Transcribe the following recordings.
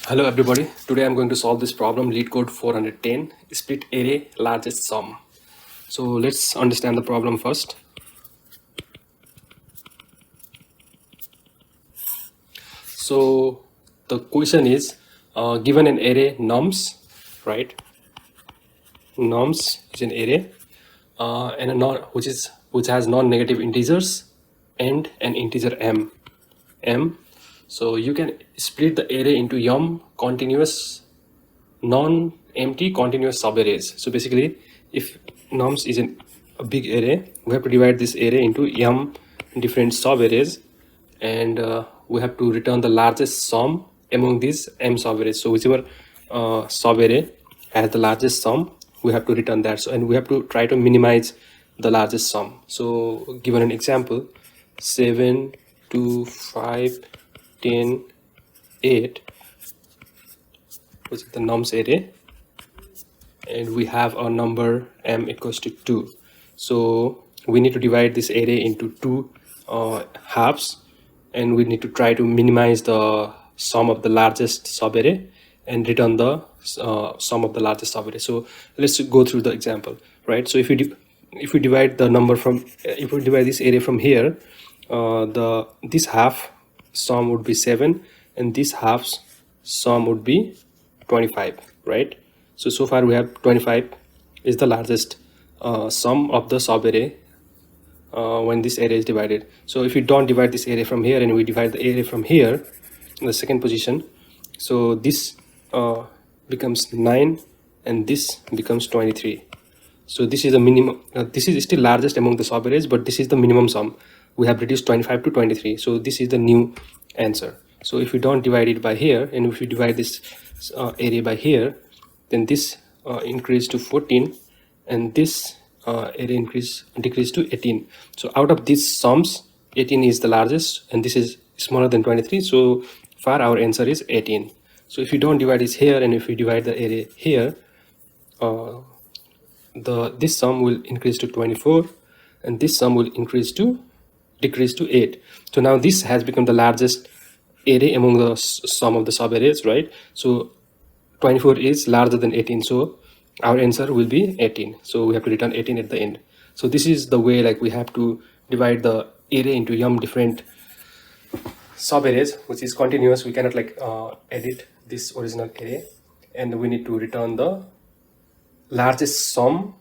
Hello everybody, today I'm going to solve this problem leetcode 410 split array largest sum. So let's understand the problem first. So the question is given an array nums, right? Nums is an array and a non which has non-negative integers and an integer m. So you can split the array into continuous non-empty continuous subarrays. So basically, if nums is a big array, we have to divide this array into different subarrays, and we have to return the largest sum among these m subarrays. So whichever subarray has the largest sum, we have to return that. So and we have to try to minimize the largest sum. So given an example, 7 2 5 10 8, which is the nums array, and we have a number m equals to 2. So we need to divide this array into two halves, and we need to try to minimize the sum of the largest subarray and return the sum of the largest subarray. So let's go through the example, right? So if we divide the number from if we divide this array from here, this half sum would be 7 and this half's sum would be 25, right? So far we have 25 is the largest sum of the subarray when this array is divided. So if we don't divide this array from here and we divide the array from here in the second position, so this becomes 9 and this becomes 23. So this is the minimum, this is still largest among the subarrays, but this is the minimum sum. We have reduced 25 to 23, so this is the new answer. So if we don't divide it by here, and if we divide this array by here, then this increase to 14 and this array decrease to 18. So out of these sums, 18 is the largest and this is smaller than 23. So far our answer is 18. So if you don't divide this here and if we divide the array here, this sum will increase to 24 and this sum will decrease to 8. So now this has become the largest array among the sum of the subarrays, right? So 24 is larger than 18, so our answer will be 18. So we have to return 18 at the end. So this is the way, like, we have to divide the array into different subarrays, which is continuous. We cannot edit this original array, and we need to return the largest sum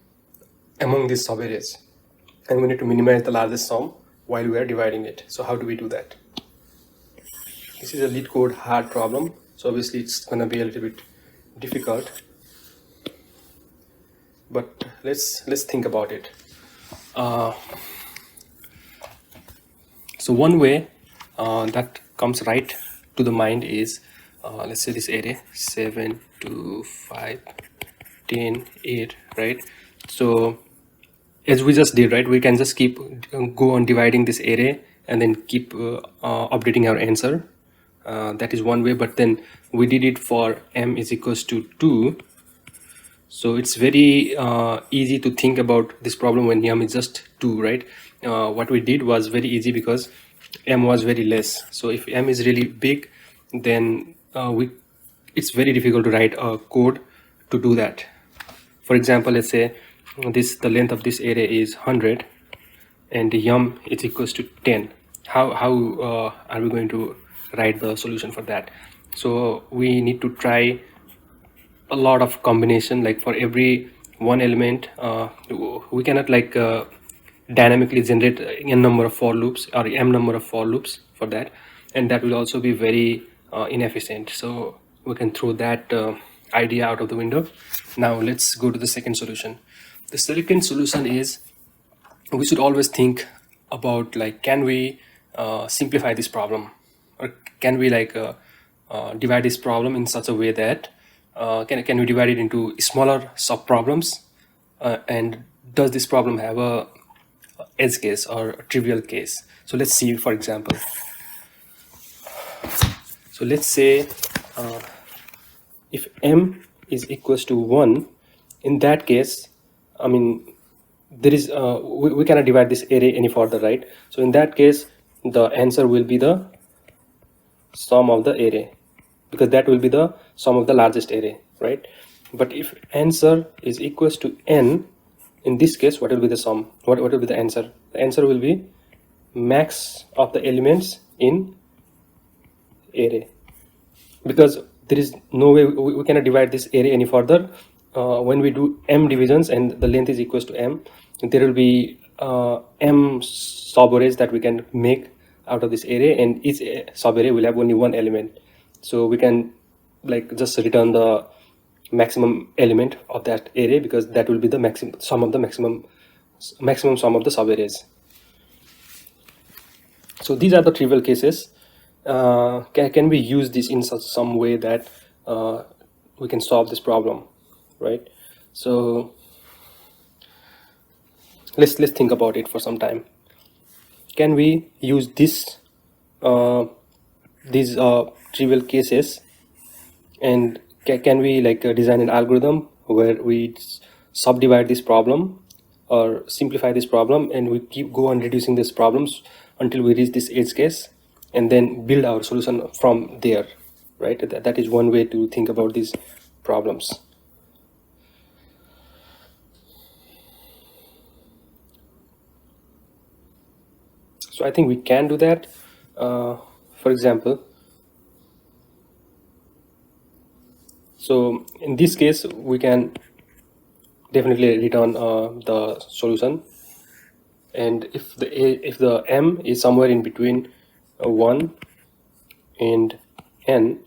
among these subarrays, and we need to minimize the largest sum while we are dividing it. So how do we do that? This is a leetcode hard problem, so obviously it's gonna be a little bit difficult, but let's think about it. So one way that comes right to the mind is, let's say this array 7 2 5 10 8, right? So as we just did, right, we can just go on dividing this array and then keep updating our answer. That is one way, but then we did it for m is equals to 2. So it's very easy to think about this problem when m is just 2, right? What we did was very easy because m was very less. So if m is really big, then it's very difficult to write a code to do that. For example, let's say the length of this array is 100 and m is equals to 10. How are we going to write the solution for that? So we need to try a lot of combination. Like for every one element, we cannot dynamically generate n number of for loops or m number of for loops for that, and that will also be very inefficient. So we can throw that idea out of the window. Now let's go to the second solution. The second solution is, we should always think about, like, can we simplify this problem, or can we divide this problem in such a way that can we divide it into smaller sub problems, and does this problem have a edge case or a trivial case? So let's see. For example, so let's say if m is equals to 1, in that case, I mean, there is we cannot divide this array any further, right? So in that case, the answer will be the sum of the array. because that will be the sum of the largest array, right? But if answer is equals to n, in this case, what will be the sum? What will be the answer? The answer will be max of the elements in array, because there is no way we cannot divide this array any further. When we do m divisions and the length is equals to m, there will be m subarrays that we can make out of this array, and each subarray will have only one element. So we can like just return the maximum element of that array, because that will be the maximum sum of the maximum sum of the subarrays. So these are the trivial cases. Can we use this in such some way that we can solve this problem, right? So let's think about it for some time. Can we use these trivial cases, and can we like design an algorithm where we subdivide this problem or simplify this problem, and we go on reducing these problems until we reach this edge case, and then build our solution from there, right? That is one way to think about these problems. So I think we can do that. For example, so in this case, we can definitely return the solution, and if the m is somewhere in between 1 and n,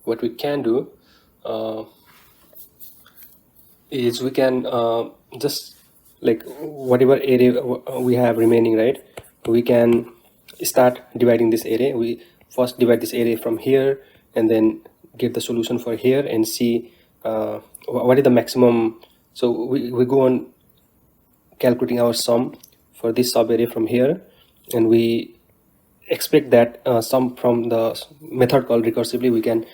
what we can do is we can just like whatever array we have remaining, right? We can start dividing this array. We first divide this array from here, and then get the solution for here and see what is the maximum. So we go on calculating our sum for this subarray from here, and we expect that sum from the method called recursively, we can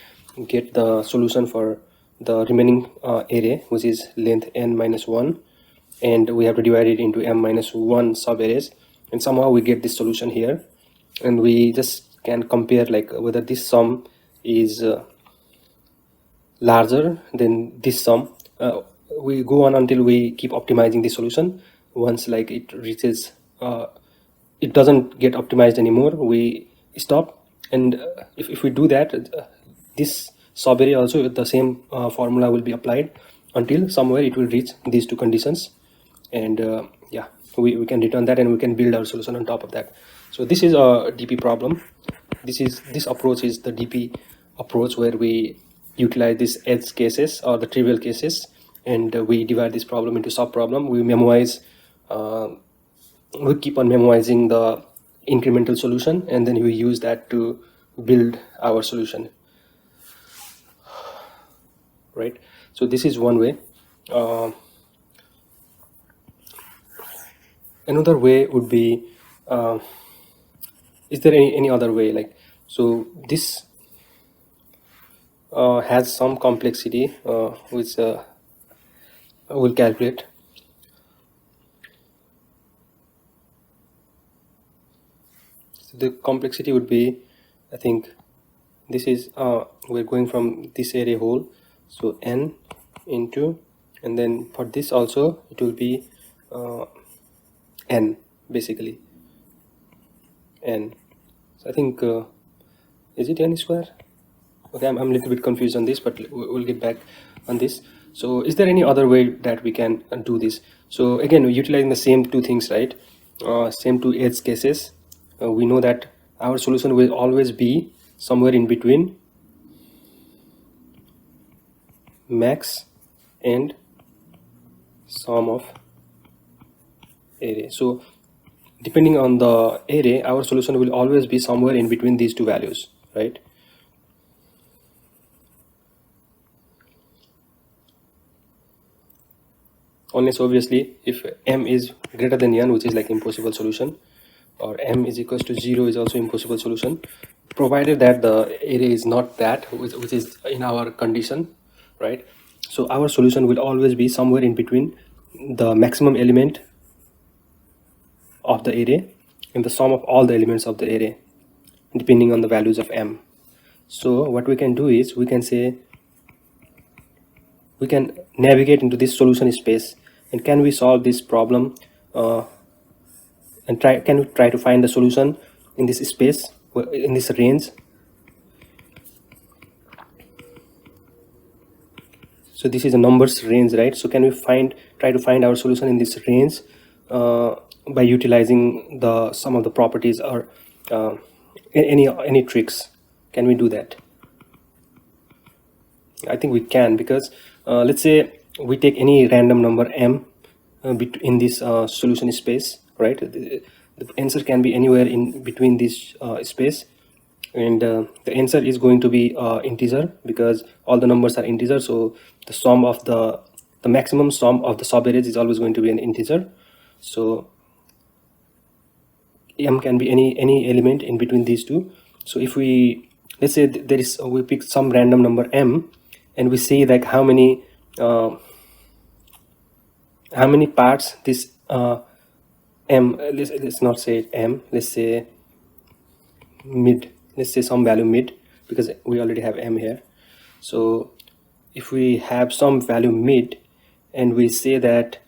get the solution for the remaining array, which is length n minus 1, and we have to divide it into m minus 1 subarrays, and somehow we get this solution here, and we just can compare like whether this sum is larger than this sum. We go on until we keep optimizing the solution. Once like it reaches it doesn't get optimized anymore, we stop. And if we do that, this subarray also the same formula will be applied until somewhere it will reach these two conditions, and yeah, we can return that, and we can build our solution on top of that. So this is a DP problem. This approach is the DP approach, where we utilize these edge cases or the trivial cases, and we divide this problem into sub problem. We memorize we keep on memorizing the incremental solution, and then we use that to build our solution, right? So this is one way. Another way would be, is there any other way? Like, so this has some complexity which we'll calculate. So the complexity would be, I think this is we're going from this array whole, so n into, and then for this also it will be n, basically n. So I think is it n square? Okay, I'm a little bit confused on this, but we'll get back on this. So is there any other way that we can do this? So again, we're utilizing the same two things, right? Same two edge cases. We know that our solution will always be somewhere in between max and sum of array. So depending on the array, our solution will always be somewhere in between these two values, right? Unless obviously if m is greater than n, which is like impossible solution, or m is equals to 0 is also impossible solution, provided that the array is not that, which is in our condition, right? So our solution will always be somewhere in between the maximum element of the array and the sum of all the elements of the array, depending on the values of m. So what we can do is we can say we can navigate into this solution space, and can we solve this problem, and can we try to find the solution in this space, in this range. So this is a numbers range, right? So can we try to find our solution in this range by utilizing some of the properties, or any tricks? Can we do that? I think we can, because let's say we take any random number m in this solution space, right? The answer can be anywhere in between this space, and the answer is going to be integer, because all the numbers are integer. So the sum of the maximum sum of the subaverage is always going to be an integer. So m can be any element in between these two. So if we, let's say we pick some random number m, and we say like how many parts this m, let's not say m, let's say mid, let's say some value mid, because we already have m here. So if we have some value mid, and we say that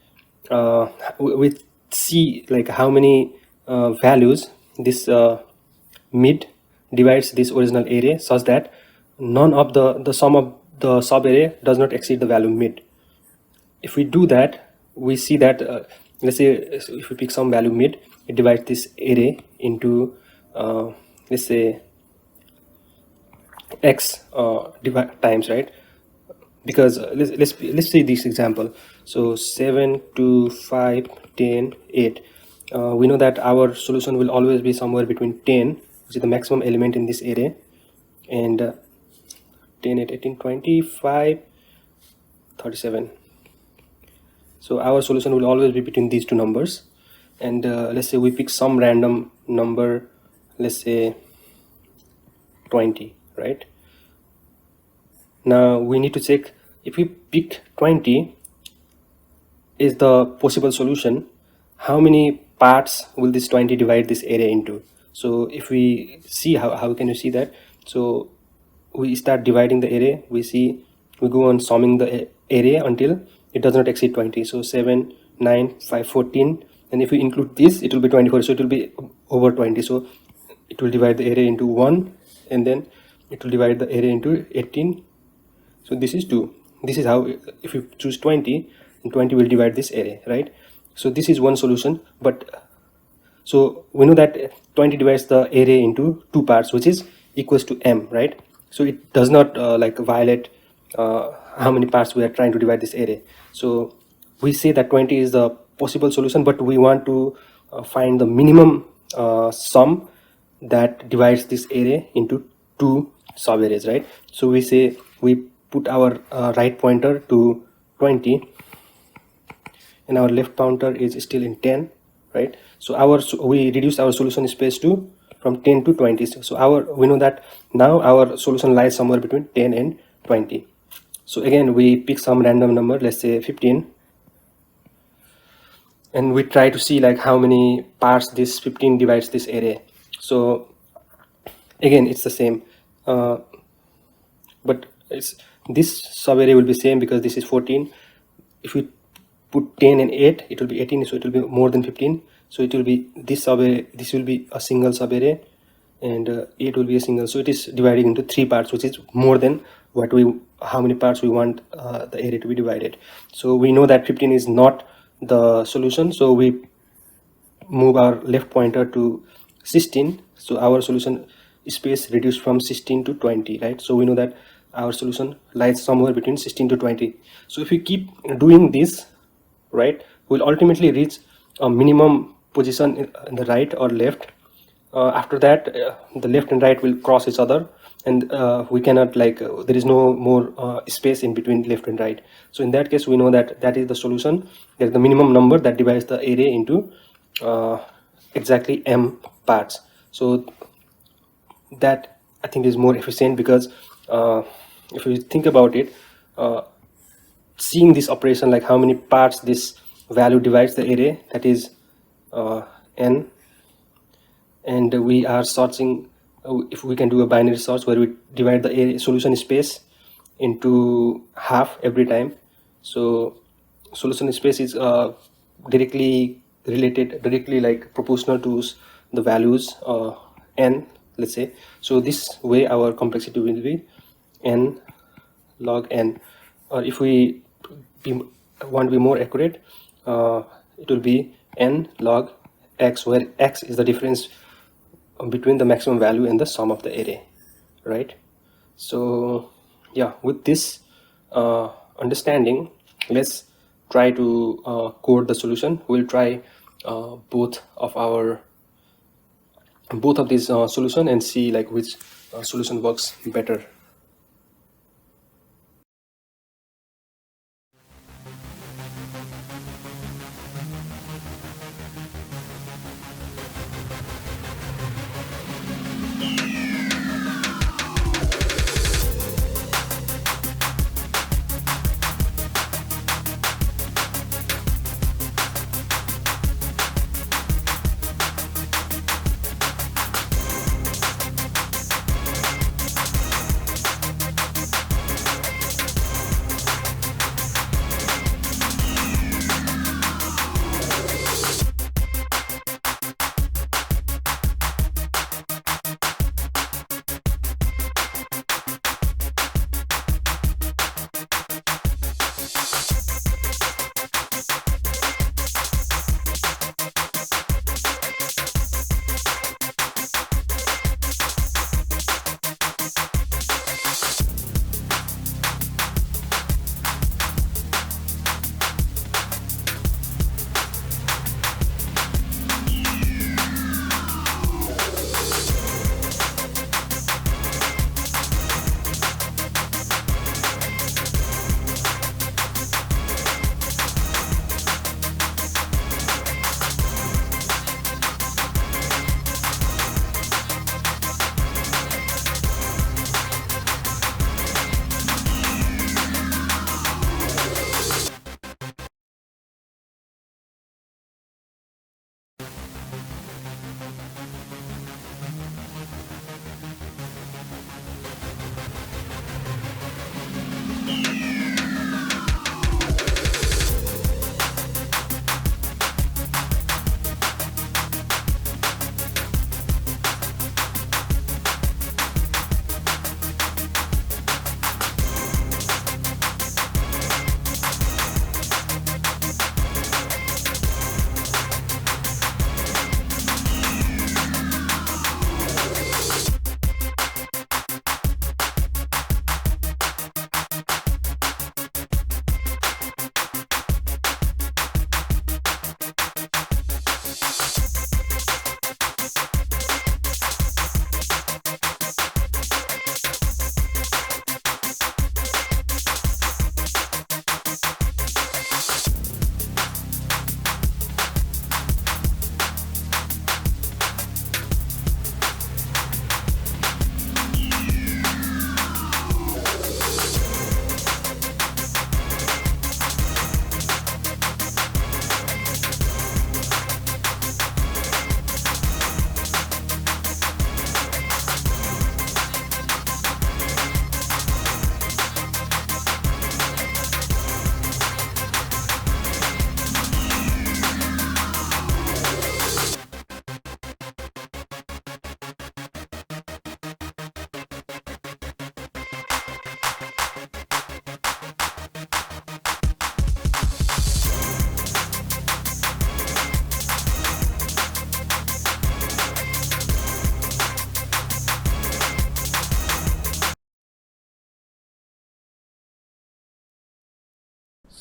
we see like how many values this mid divides this original array, such that none of the sum of the sub array does not exceed the value mid. If we do that, we see that let's say if we pick some value mid, it divides this array into let's say x times, right? Because let's say this example. So 7, 2, 5, 10, 8. We know that our solution will always be somewhere between 10, which is the maximum element in this array, and 10, 8, 18, 25, 37. So our solution will always be between these two numbers. And let's say we pick some random number, let's say 20, right? Now we need to check if we pick 20 is the possible solution, how many parts will this 20 divide this array into. So if we see how can you see that, so we start dividing the array, we go on summing the array until it does not exceed 20. So 7, 9, 5, 14, and if we include this, it will be 24. So it will be over 20. So it will divide the array into 1, and then it will divide the array into 18. So this is 2. This is how, if you choose 20, and 20 will divide this array, right? So this is one solution. But so we know that 20 divides the array into 2 parts, which is equals to m, right? So it does not like violate how many parts we are trying to divide this array. So we say that 20 is the possible solution, but we want to find the minimum sum that divides this array into 2 subarrays, right? So we say we put our right pointer to 20, and our left pointer is still in 10, right? So we reduce our solution space from 10 to 20. So we know that now our solution lies somewhere between 10 and 20. So again, we pick some random number, let's say 15, and we try to see like how many parts this 15 divides this array. So again, it's the same, but this subarray will be same, because this is 14. If we put 10 and 8, it will be 18, so it will be more than 15. So it will be this subarray, this will be a single subarray, and 8 will be a single. So it is dividing into 3 parts, which is more than how many parts we want the array to be divided. So we know that 15 is not the solution, so we move our left pointer to 16. So our solution space reduced from 16 to 20, right? So we know that our solution lies somewhere between 16 to 20. So if we keep doing this, right, we'll ultimately reach a minimum position in the right or left. After that, the left and right will cross each other, and we cannot there is no more space in between left and right. So in that case, we know that that is the solution. That is the minimum number that divides the array into exactly m parts. So that I think is more efficient, because if you think about it, seeing this operation, like how many parts this value divides the array, that is n, and we are searching if we can do a binary search where we divide the array solution space into half every time. So solution space is directly like proportional to the values n, let's say. So this way our complexity will be n log n, or if we want to be more accurate, it will be n log x, where x is the difference between the maximum value and the sum of the array, right? So yeah, with this understanding, let's try to code the solution. We'll try both of these solution and see like which solution works better.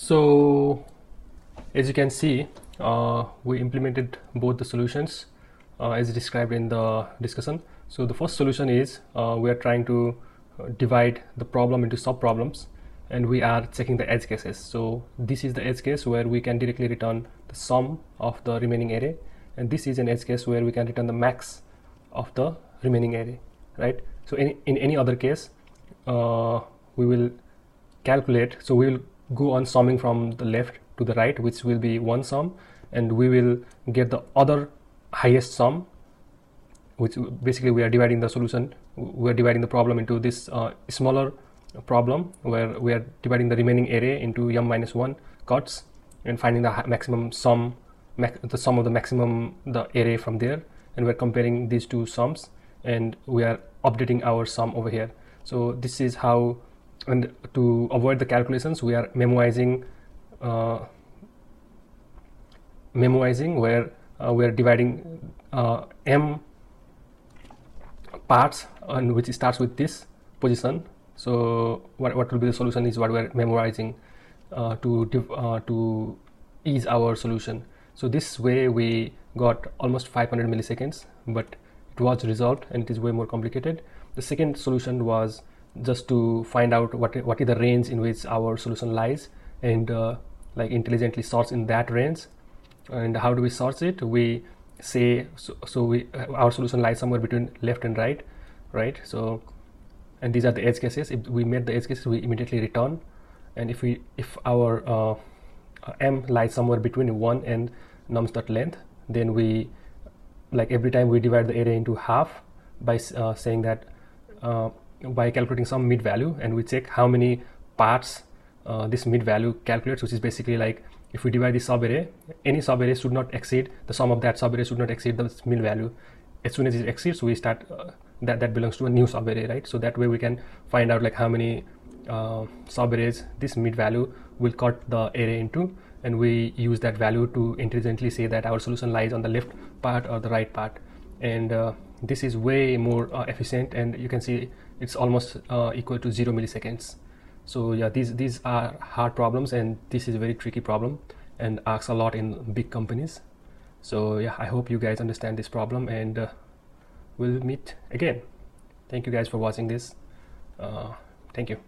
So as you can see, we implemented both the solutions as described in the discussion. So the first solution is we are trying to divide the problem into sub problems, and we are checking the edge cases. So this is the edge case where we can directly return the sum of the remaining array, and this is an edge case where we can return the max of the remaining array, right? So in any other case, we will calculate, so we will go on summing from the left to the right, which will be one sum, and we will get the other highest sum which basically we are dividing the solution, we are dividing the problem into this smaller problem where we are dividing the remaining array into m-1 cuts and finding the maximum sum, the sum of the maximum the array from there, and we're comparing these two sums and we are updating our sum over here. So this is how, and to avoid the calculations, we are memoizing where we are dividing m parts, and which starts with this position. So what will be the solution is what we are memorizing to ease our solution. So this way we got almost 500 milliseconds, but it was resolved and it is way more complicated. The second solution was just to find out what is the range in which our solution lies, and like intelligently search in that range. And how do we search it? We say our solution lies somewhere between left and right. So, and these are the edge cases. If we made the edge cases, we immediately return. And if our m lies somewhere between 1 and nums.length, then we, like every time we divide the array into half by saying that by calculating some mid value, and we check how many parts this mid value calculates, which is basically like if we divide the subarray, any subarray should not exceed, the sum of that subarray should not exceed the mid value. As soon as it exceeds, we start that belongs to a new subarray, right? So that way we can find out like how many subarrays this mid value will cut the array into, and we use that value to intelligently say that our solution lies on the left part or the right part. And this is way more efficient, and you can see it's almost equal to 0 milliseconds. So yeah, these are hard problems, and this is a very tricky problem and asks a lot in big companies. So yeah, I hope you guys understand this problem, and we'll meet again. Thank you guys for watching this. Thank you.